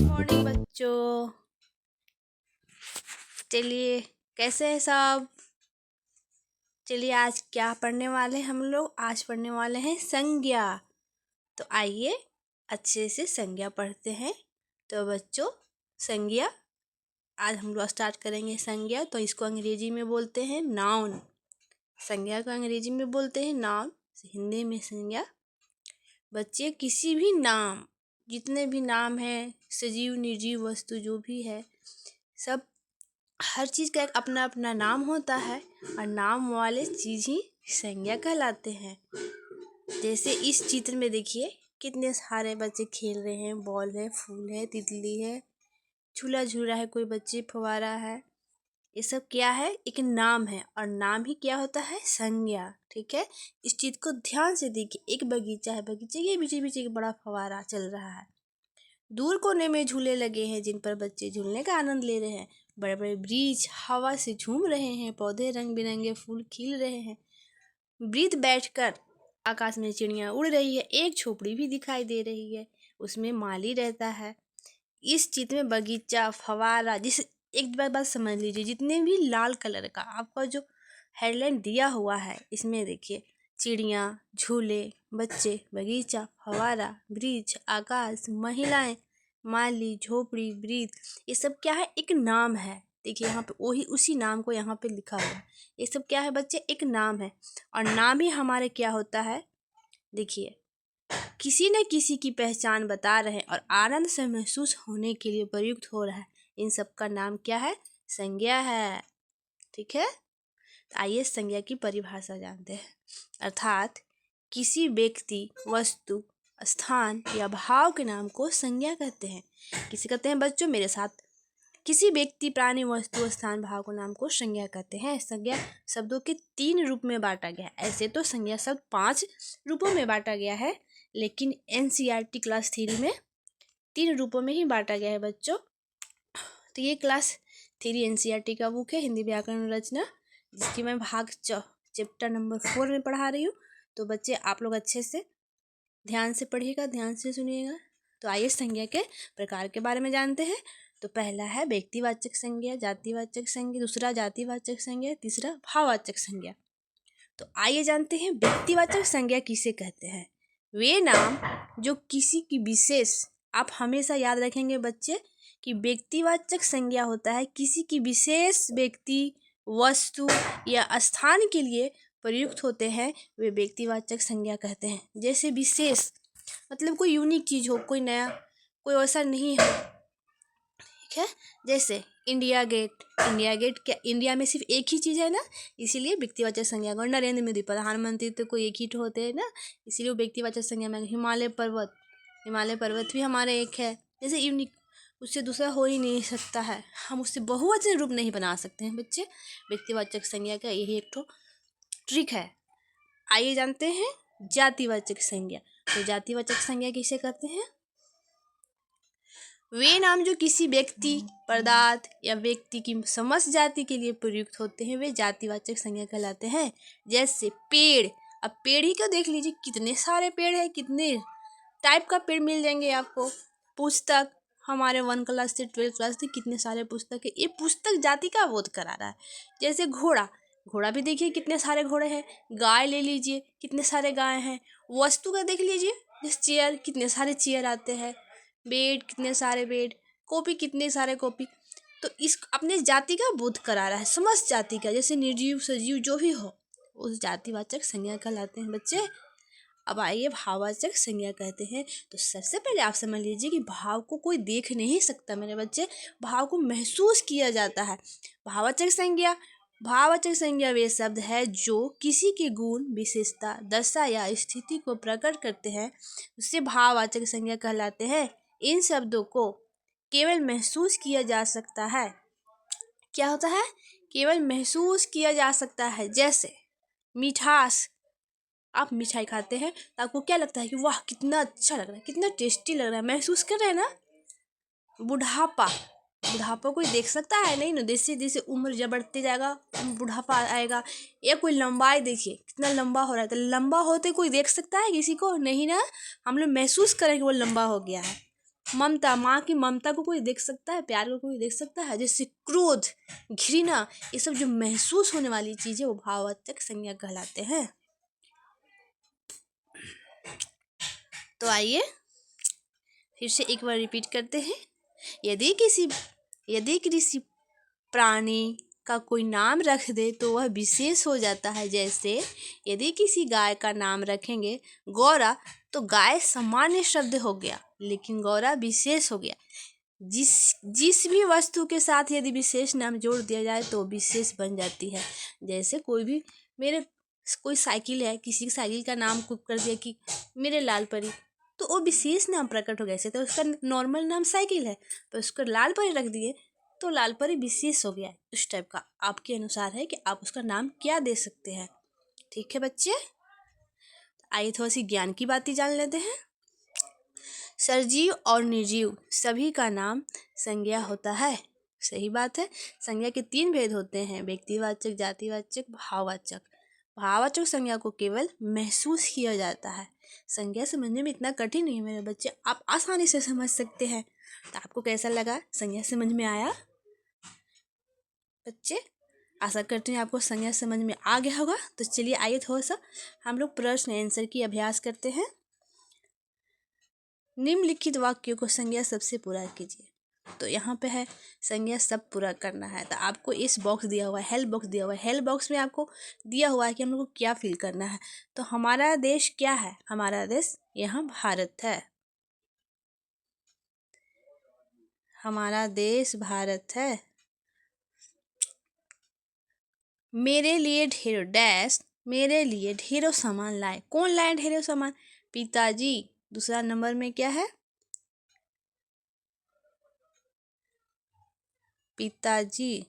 Morning बच्चों। चलिए, कैसे हैं सब? चलिए, आज क्या पढ़ने वाले हैं हम लोग? आज पढ़ने वाले हैं संज्ञा। तो आइए अच्छे से संज्ञा पढ़ते हैं। तो बच्चों, संज्ञा आज हम लोग स्टार्ट करेंगे। संज्ञा तो इसको अंग्रेजी में बोलते हैं नाउन। संज्ञा को अंग्रेजी में बोलते हैं नाउन, हिंदी में संज्ञा। बच्चे, किसी भी नाम, जितने भी नाम हैं, सजीव निर्जीव वस्तु जो भी है, सब हर चीज़ का एक अपना अपना नाम होता है और नाम वाले चीज़ ही संज्ञा कहलाते हैं। जैसे इस चित्र में देखिए, कितने सारे बच्चे खेल रहे हैं। बॉल है, फूल है, तितली है, झूला झूल रहा है कोई बच्चे, फव्वारा है। ये सब क्या है? एक नाम है, और नाम ही क्या होता है? संज्ञा। ठीक है, इस चीज को ध्यान से देखिए। एक बगीचा है, बगीचे के बीच बीच एक बड़ा फव्वारा चल रहा है। दूर कोने में झूले लगे हैं जिन पर बच्चे झूलने का आनंद ले रहे हैं। बड़े बड़े वृक्ष हवा से झूम रहे हैं, पौधे रंग बिरंगे फूल खिल रहे हैं। वृद्ध बैठकर आकाश में चिड़िया उड़ रही है। एक झोपड़ी भी दिखाई दे रही है, उसमें माली रहता है। इस चित्र में बगीचा, फव्वारा, जिस एक बात समझ लीजिए, जितने भी लाल कलर का आपका जो हेडलाइन दिया हुआ है, इसमें देखिए चिड़िया, झूले, बच्चे, बगीचा, फव्वारा, वृक्ष, आकाश, महिलाएं, माली, झोपड़ी, वृद्ध, ये सब क्या है? एक नाम है। देखिए यहाँ पे वही उसी नाम को यहाँ पे लिखा हुआ है। ये सब क्या है बच्चे? एक नाम है, और नाम ही हमारे क्या होता है? देखिए, किसी न किसी की पहचान बता रहे हैं और आनंद से महसूस होने के लिए प्रयुक्त हो रहा है। इन सब का नाम क्या है? संज्ञा है। ठीक है, तो आइए संज्ञा की परिभाषा जानते हैं। अर्थात किसी व्यक्ति, वस्तु, स्थान या भाव के नाम को संज्ञा कहते हैं। किसे कहते हैं बच्चों? मेरे साथ। किसी व्यक्ति, प्राणी, वस्तु, स्थान, भाव के नाम को संज्ञा कहते हैं। संज्ञा शब्दों के 3 रूप में बांटा गया है। ऐसे तो संज्ञा शब्द 5 रूपों में बांटा गया है, लेकिन एनसीईआरटी क्लास 3 में 3 रूपों में ही बांटा गया है बच्चों। तो ये क्लास 3 एनसीईआरटी का बुक है, हिंदी व्याकरण रचना, जिसकी मैं भाग चैप्टर नंबर 4 में पढ़ा रही हूँ। तो बच्चे, आप लोग अच्छे से ध्यान से पढ़िएगा, ध्यान से सुनिएगा। तो आइए संज्ञा के प्रकार के बारे में जानते हैं। तो पहला है व्यक्तिवाचक संज्ञा, जातिवाचक संज्ञा, दूसरा जातिवाचक संज्ञा, तीसरा भाववाचक संज्ञा। तो आइए जानते हैं व्यक्तिवाचक संज्ञा किसे कहते हैं। वे नाम जो किसी की विशेष, आप हमेशा याद रखेंगे बच्चे कि व्यक्तिवाचक संज्ञा होता है किसी की विशेष व्यक्ति, वस्तु या स्थान के लिए प्रयुक्त होते हैं, वे व्यक्तिवाचक संज्ञा कहते हैं। जैसे विशेष मतलब कोई यूनिक चीज हो, कोई नया, कोई वैसा नहीं है। ठीक है, जैसे इंडिया गेट। इंडिया गेट क्या इंडिया में सिर्फ एक ही चीज़ है ना, इसीलिए व्यक्तिवाचक संज्ञा। और नरेंद्र मोदी प्रधानमंत्री तो कोई एक ही होते हैं ना, इसीलिए वो व्यक्तिवाचक संज्ञा में। हिमालय पर्वत, हिमालय पर्वत भी हमारे एक है। जैसे यूनिक, उससे दूसरा हो ही नहीं सकता है, हम उससे बहुवचन रूप नहीं बना सकते हैं बच्चे। व्यक्तिवाचक संज्ञा का यही एक तो ट्रिक है। आइए जानते हैं जातिवाचक संज्ञा। तो जातिवाचक संज्ञा किसे कहते हैं? वे नाम जो किसी व्यक्ति, पदार्थ या व्यक्ति की समस्त जाति के लिए प्रयुक्त होते हैं, वे जातिवाचक संज्ञा कहलाते हैं। जैसे पेड़, अब पेड़ ही क्यों, देख लीजिए कितने सारे पेड़ हैं, कितने टाइप का पेड़ मिल जाएंगे आपको। पुस्तक, हमारे 1 क्लास से 12 क्लास तक कितने सारे पुस्तक है। ये पुस्तक जाति का बोध करा रहा है। जैसे घोड़ा, घोड़ा भी देखिए कितने सारे घोड़े हैं। गाय ले लीजिए, कितने सारे गाय हैं। वस्तु का देख लीजिए, जैसे चेयर, कितने सारे चेयर आते हैं। बेड, कितने सारे बेड। कॉपी, कितने सारे कॉपी। तो इस अपने जाति का बोध करा रहा है, समस्त जाति का। जैसे निर्जीव सजीव जो भी हो, उस जातिवाचक संज्ञा कहलाते हैं बच्चे। अब आइए भाववाचक संज्ञा कहते हैं। तो सबसे पहले आप समझ लीजिए कि भाव को कोई देख नहीं सकता मेरे बच्चे, भाव को महसूस किया जाता है। भाववाचक संज्ञा, भाववाचक संज्ञा वे शब्द है जो किसी के गुण, विशेषता, दशा या स्थिति को प्रकट करते हैं, उससे भाववाचक संज्ञा कहलाते हैं। इन शब्दों को केवल महसूस किया जा सकता है। क्या होता है? केवल महसूस किया जा सकता है। जैसे मिठास, आप मिठाई खाते हैं तो आपको क्या लगता है कि वाह कितना अच्छा लग रहा है, कितना टेस्टी लग रहा है, महसूस कर रहे हैं ना। बुढ़ापा, बुढ़ापा कोई देख सकता है? नहीं ना। जैसे जैसे उम्र जब बढ़ते जाएगा बुढ़ापा आएगा। या कोई लंबाई देखिए कितना लंबा हो रहा है, तो लंबा होते कोई देख सकता है किसी को? नहीं ना। हम लोग महसूस करें कि वो लंबा हो गया है। ममता, माँ की ममता को कोई देख सकता है? प्यार को कोई देख सकता है? जैसे क्रोध, घृणा, ये सब जो महसूस होने वाली चीजें वो भाववाचक संज्ञा कहलाते हैं। तो आइए फिर से एक बार रिपीट करते हैं। यदि किसी प्राणी का कोई नाम रख दे तो वह विशेष हो जाता है। जैसे यदि किसी गाय का नाम रखेंगे गौरा, तो गाय सामान्य शब्द हो गया, लेकिन गौरा विशेष हो गया। जिस भी वस्तु के साथ यदि विशेष नाम जोड़ दिया जाए तो विशेष बन जाती है। जैसे कोई साइकिल है, किसी की साइकिल का नाम कुछ कर दिया कि मेरे लाल परी, तो वो विशेष नाम प्रकट हो गया। ऐसे तो उसका नॉर्मल नाम साइकिल है, तो उसको लाल परी रख दिए तो लाल परी विशेष हो गया। उस टाइप का आपके अनुसार है कि आप उसका नाम क्या दे सकते हैं। ठीक है बच्चे, आइए थोड़ी सी ज्ञान की बातें जान लेते हैं। सजीव और निर्जीव सभी का नाम संज्ञा होता है। सही बात है। संज्ञा के 3 भेद होते हैं, व्यक्तिवाचक, जातिवाचक, भाववाचक। भाववाचक संज्ञा को केवल महसूस किया जाता है। संज्ञा समझने में इतना कठिन नहीं है मेरे बच्चे, आप आसानी से समझ सकते हैं। तो आपको कैसा लगा? संज्ञा समझ में आया बच्चे? आशा करती हूँ आपको संज्ञा समझ में आ गया होगा। तो चलिए आइए थोड़ा सा हम लोग प्रश्न आंसर की अभ्यास करते हैं। निम्नलिखित वाक्यों को संज्ञा सबसे पूरा कीजिए। तो यहाँ पे है संज्ञा सब पूरा करना है। तो आपको इस बॉक्स दिया हुआ है, हेल्प बॉक्स दिया हुआ है। हेल्प बॉक्स में आपको दिया हुआ है कि हम लोग को क्या फिल करना है। तो हमारा देश क्या है? हमारा देश यहाँ भारत है। हमारा देश भारत है। मेरे लिए ढेरों डैश, मेरे लिए ढेरों सामान लाए। कौन लाए ढेरों सामान? पिताजी। दूसरा नंबर में क्या है? पिताजी।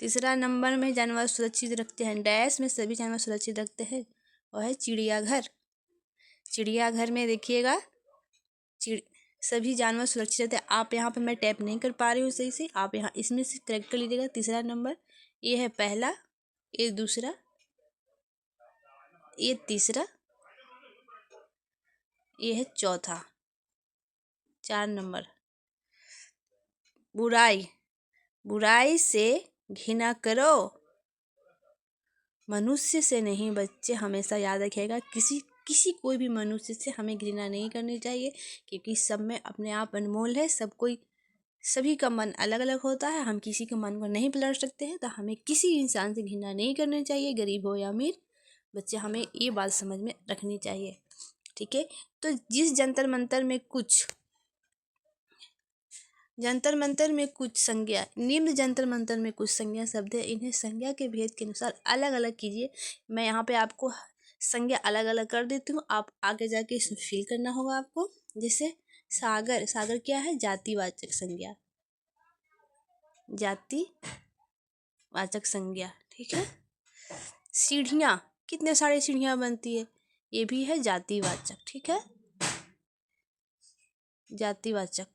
तीसरा नंबर में जानवर सुरक्षित रखते हैं। डैश में सभी जानवर सुरक्षित रखते हैं, वह है चिड़ियाघर। चिड़ियाघर में देखिएगा सभी जानवर सुरक्षित रहते हैं। आप यहाँ पे मैं टैप नहीं कर पा रही हूँ सही से, आप यहाँ इसमें से करेक्ट कर लीजिएगा। तीसरा नंबर ये है पहला, ये दूसरा, ये तीसरा, ये है चौथा। 4 नंबर। बुराई, बुराई से घृणा करो, मनुष्य से नहीं। बच्चे हमेशा याद रखिएगा, किसी कोई भी मनुष्य से हमें घृणा नहीं करनी चाहिए, क्योंकि सब में अपने आप अनमोल है। सभी का मन अलग अलग होता है, हम किसी के मन को नहीं पलट सकते हैं। तो हमें किसी इंसान से घृणा नहीं करनी चाहिए, गरीब हो या अमीर। बच्चे हमें ये बात समझ में रखनी चाहिए। ठीक है। तो जिस जंतर मंतर में कुछ संज्ञा, निम्न जंतर मंतर में कुछ संज्ञा शब्द है, इन्हें संज्ञा के भेद के अनुसार अलग अलग कीजिए। मैं यहाँ पे आपको संज्ञा अलग अलग कर देती हूँ, आप आगे जाके इसमें फिल करना होगा आपको। जैसे सागर, सागर क्या है? जातिवाचक संज्ञा, जातिवाचक संज्ञा। ठीक है। सीढ़ियाँ, कितने सारे सीढ़ियाँ बनती है, ये भी है जातिवाचक। ठीक है, जातिवाचक।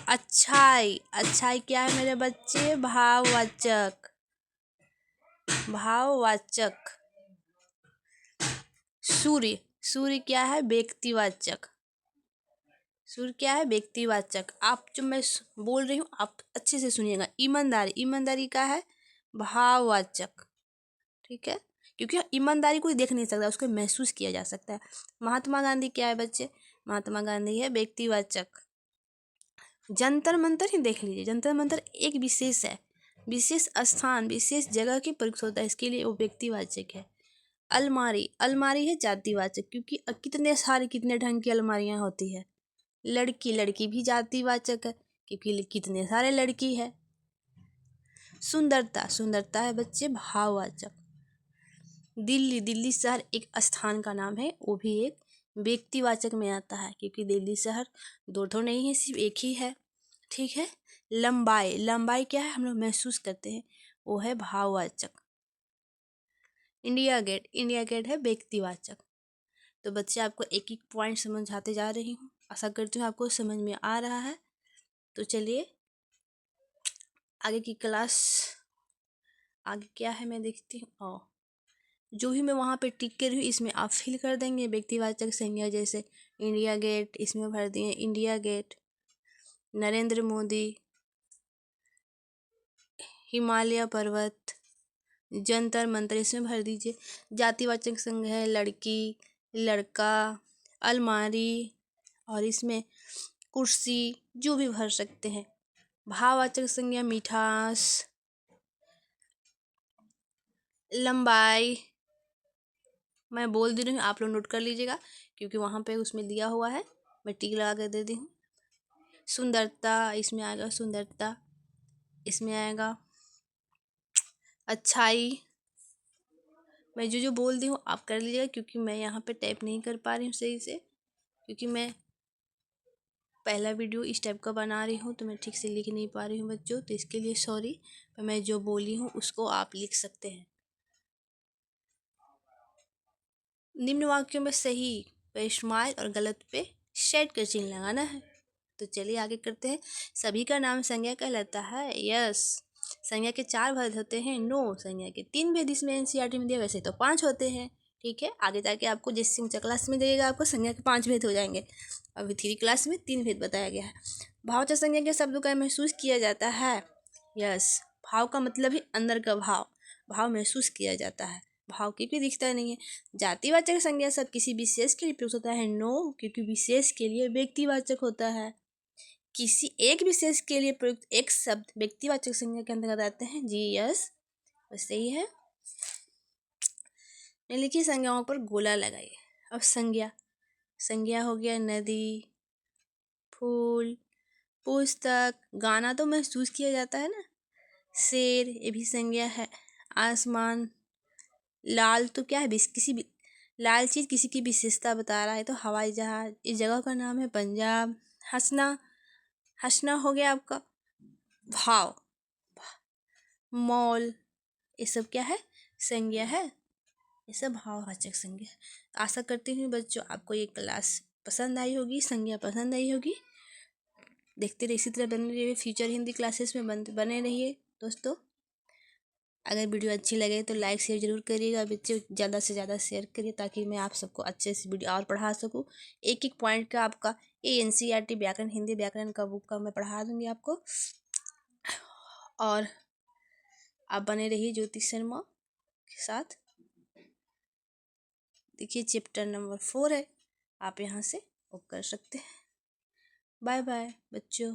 अच्छाई, अच्छाई क्या है मेरे बच्चे? भाववाचक, भाववाचक। सूर्य, सूर्य क्या है? व्यक्तिवाचक, सूर्य क्या है? व्यक्तिवाचक। आप जो मैं बोल रही हूँ आप अच्छे से सुनिएगा। ईमानदारी, ईमानदारी का है? भाववाचक। ठीक है, क्योंकि ईमानदारी कोई देख नहीं सकता, उसको महसूस किया जा सकता है। महात्मा गांधी क्या है बच्चे? महात्मा गांधी है व्यक्तिवाचक। जंतर मंतर ही देख लीजिए, जंतर मंतर एक विशेष है, विशेष स्थान, विशेष जगह की प्रयुक्त होता है, इसके लिए वो व्यक्तिवाचक है। अलमारी, अलमारी है जातिवाचक, क्योंकि कितने ढंग की अलमारियां होती है। लड़की, लड़की भी जातिवाचक है, क्योंकि कितने सारे लड़की है। सुंदरता, सुंदरता है बच्चे भाववाचक। दिल्ली, दिल्ली शहर एक स्थान का नाम है, वो भी एक व्यक्तिवाचक में आता है, क्योंकि दिल्ली शहर दो तो नहीं है, सिर्फ एक ही है। ठीक है। लंबाई, लंबाई क्या है? हम लोग महसूस करते हैं, वो है भाववाचक। इंडिया गेट, इंडिया गेट है व्यक्तिवाचक। तो बच्चे आपको एक एक पॉइंट समझाते जा रही हूँ। आशा करती हूँ आपको समझ में आ रहा है। तो चलिए आगे की क्लास, आगे क्या है मैं देखती हूँ। जो भी मैं वहाँ पे टिक कर रही हूँ इसमें आप फिल कर देंगे व्यक्तिवाचक संज्ञा, जैसे इंडिया गेट, इसमें भर दिए इंडिया गेट, नरेंद्र मोदी, हिमालय पर्वत, जंतर मंतर, इसमें भर दीजिए। जातिवाचक संघ है लड़की, लड़का, अलमारी, और इसमें कुर्सी, जो भी भर सकते हैं। भाववाचक संज्ञा मिठास, लंबाई, मैं बोल दे रही हूँ, आप लोग नोट कर लीजिएगा क्योंकि वहाँ पे उसमें दिया हुआ है, मैं टिक लगा कर दे दी हूँ। सुंदरता, इसमें आएगा सुंदरता, इसमें आएगा अच्छाई। मैं जो जो बोल दी हूँ आप कर लीजिएगा क्योंकि मैं यहाँ पे टाइप नहीं कर पा रही हूँ सही से, क्योंकि मैं पहला वीडियो इस टाइप का बना रही हूँ तो मैं ठीक से लिख नहीं पा रही हूँ बच्चों, तो इसके लिए सॉरी। पर मैं जो बोली हूँ उसको आप लिख सकते हैं। निम्न वाक्यों में सही पे स्माइल और गलत पे शेड का चिन्ह लगाना है। तो चलिए आगे करते हैं। सभी का नाम संज्ञा कहलाता है, यस। संज्ञा के 4 भेद होते हैं, नो। संज्ञा के 3 भेद इसमें एनसीईआरटी में दिया, वैसे तो 5 होते हैं। ठीक है, आगे जाके आपको जिस क्लास में जाइएगा आपको संज्ञा के 5 भेद हो जाएंगे। अभी 3 क्लास में 3 भेद बताया गया है। भाववाचक संज्ञा के शब्दों का महसूस किया जाता है, यस। भाव का मतलब ही अंदर का भाव, भाव महसूस किया जाता है, भाव क्योंकि दिखता नहीं है। जातिवाचक संज्ञा शब्द किसी विशेष के लिए प्रयुक्त होता है, नो, क्योंकि विशेष के लिए व्यक्तिवाचक होता है। किसी एक विशेष के लिए प्रयुक्त एक शब्द व्यक्तिवाचक संज्ञा के अंतर्गत आते हैं, जी यस, बस सही है। निम्नलिखित संज्ञाओं पर गोला लगाइए। अब संज्ञा, संज्ञा हो गया नदी, फूल, पुस्तक, गाना तो महसूस किया जाता है ना, शेर, ये भी संज्ञा है। आसमान, लाल तो क्या है, किसी भी लाल चीज़ किसी की विशेषता बता रहा है, तो हवाई जहाज, इस जगह का नाम है पंजाब। हंसना, हंसना हो गया आपका भाव। मॉल, ये सब क्या है, संज्ञा है, ये सब भाववाचक संज्ञा है। आशा करती हूँ बच्चों आपको ये क्लास पसंद आई होगी, संज्ञा पसंद आई होगी। देखते रहिए, इसी तरह बने रहिए फ्यूचर हिंदी क्लासेस में, बने रहिए दोस्तों। अगर वीडियो अच्छी लगे तो लाइक शेयर जरूर करिएगा बच्चों, ज़्यादा से ज़्यादा शेयर करिए ताकि मैं आप सबको अच्छे से वीडियो और पढ़ा सकूँ। एक एक पॉइंट का आपका ये एनसीईआरटी व्याकरण, हिंदी व्याकरण का बुक का मैं पढ़ा दूँगी आपको। और आप बने रहिए ज्योति शर्मा के साथ। देखिए चैप्टर नंबर 4 है, आप यहाँ से बुक कर सकते हैं। बाय बाय बच्चों।